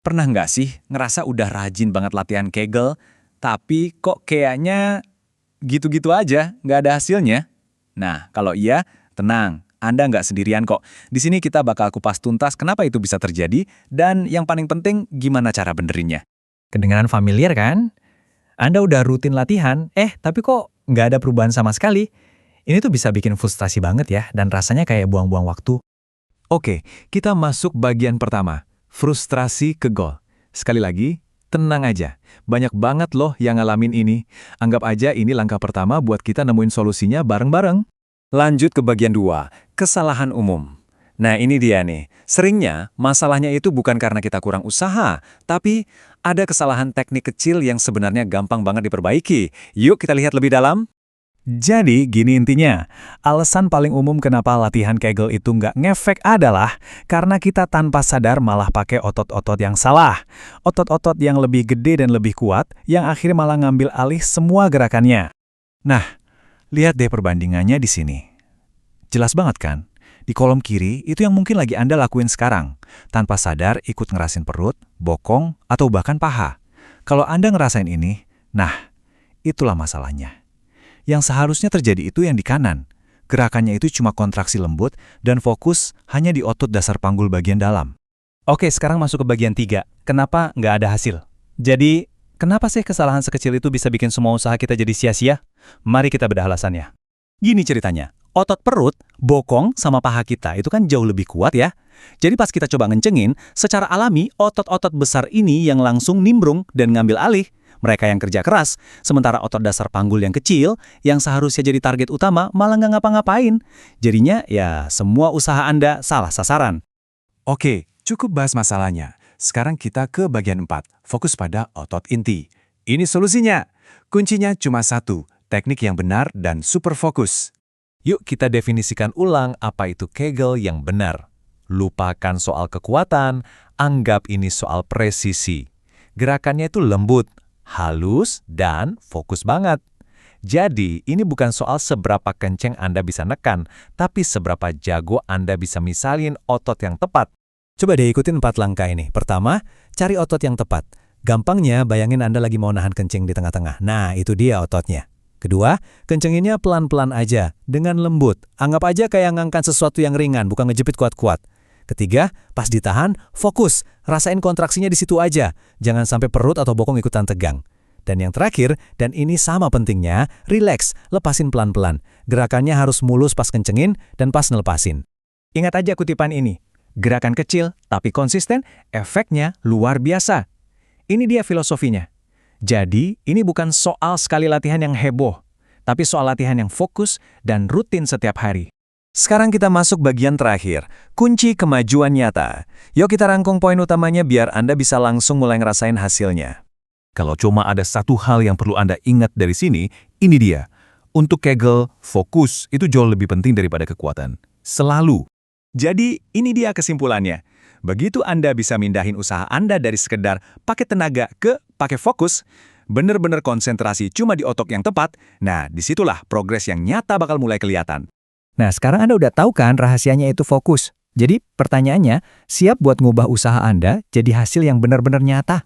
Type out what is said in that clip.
Pernah nggak sih ngerasa udah rajin banget latihan Kegel, tapi kok kayaknya gitu-gitu aja, nggak ada hasilnya? Nah, kalau iya, tenang, Anda nggak sendirian kok. Di sini kita bakal kupas tuntas kenapa itu bisa terjadi, dan yang paling penting, gimana cara benerinnya. Kedengaran familiar kan? Anda udah rutin latihan, tapi kok nggak ada perubahan sama sekali. Ini tuh bisa bikin frustrasi banget ya, dan rasanya kayak buang-buang waktu. Oke, kita masuk bagian pertama, frustrasi ke gol. Sekali lagi, tenang aja. Banyak banget loh yang ngalamin ini. Anggap aja ini langkah pertama buat kita nemuin solusinya bareng-bareng. Lanjut ke bagian 2, kesalahan umum. Nah ini dia nih, seringnya masalahnya itu bukan karena kita kurang usaha, tapi ada kesalahan teknik kecil yang sebenarnya gampang banget diperbaiki. Yuk kita lihat lebih dalam. Jadi, gini intinya, alasan paling umum kenapa latihan Kegel itu nggak ngefek adalah karena kita tanpa sadar malah pakai otot-otot yang salah. Otot-otot yang lebih gede dan lebih kuat, yang akhirnya malah ngambil alih semua gerakannya. Nah, lihat deh perbandingannya di sini. Jelas banget kan? Di kolom kiri, itu yang mungkin lagi Anda lakuin sekarang. Tanpa sadar ikut ngerasin perut, bokong, atau bahkan paha. Kalau Anda ngerasain ini, nah, itulah masalahnya. Yang seharusnya terjadi itu yang di kanan. Gerakannya itu cuma kontraksi lembut dan fokus hanya di otot dasar panggul bagian dalam. Oke, sekarang masuk ke bagian 3. Kenapa nggak ada hasil? Jadi, kenapa sih kesalahan sekecil itu bisa bikin semua usaha kita jadi sia-sia? Mari kita bedah alasannya. Gini ceritanya, otot perut, bokong, sama paha kita itu kan jauh lebih kuat ya. Jadi pas kita coba ngencengin, secara alami otot-otot besar ini yang langsung nimbrung dan ngambil alih. Mereka yang kerja keras, sementara otot dasar panggul yang kecil, yang seharusnya jadi target utama, malah nggak ngapa-ngapain. Jadinya, ya semua usaha Anda salah sasaran. Oke, cukup bahas masalahnya. Sekarang kita ke bagian 4, fokus pada otot inti. Ini solusinya. Kuncinya cuma satu, teknik yang benar dan super fokus. Yuk kita definisikan ulang apa itu Kegel yang benar. Lupakan soal kekuatan, anggap ini soal presisi. Gerakannya itu lembut, halus, dan fokus banget. Jadi, ini bukan soal seberapa kenceng Anda bisa nekan, tapi seberapa jago Anda bisa misalin otot yang tepat. Coba deh ikutin 4 langkah ini. Pertama, cari otot yang tepat. Gampangnya, bayangin Anda lagi mau nahan kencing di tengah-tengah. Nah, itu dia ototnya. Kedua, kencenginnya pelan-pelan aja, dengan lembut. Anggap aja kayak ngangkat sesuatu yang ringan, bukan ngejepit kuat-kuat. Ketiga, pas ditahan, fokus. Rasain kontraksinya di situ aja. Jangan sampai perut atau bokong ikutan tegang. Dan yang terakhir, dan ini sama pentingnya, relax, lepasin pelan-pelan. Gerakannya harus mulus pas kencengin dan pas ngelepasin. Ingat aja kutipan ini. Gerakan kecil, tapi konsisten, efeknya luar biasa. Ini dia filosofinya. Jadi, ini bukan soal sekali latihan yang heboh, tapi soal latihan yang fokus dan rutin setiap hari. Sekarang kita masuk bagian terakhir, kunci kemajuan nyata. Yuk kita rangkum poin utamanya biar Anda bisa langsung mulai ngerasain hasilnya. Kalau cuma ada satu hal yang perlu Anda ingat dari sini, ini dia. Untuk Kegel, fokus itu jauh lebih penting daripada kekuatan. Selalu. Jadi, ini dia kesimpulannya. Begitu Anda bisa mindahin usaha Anda dari sekedar pakai tenaga ke pakai fokus, bener-bener konsentrasi cuma di otot yang tepat, nah disitulah progres yang nyata bakal mulai kelihatan. Nah, sekarang Anda udah tahu kan rahasianya itu fokus. Jadi, pertanyaannya, siap buat ngubah usaha Anda jadi hasil yang benar-benar nyata?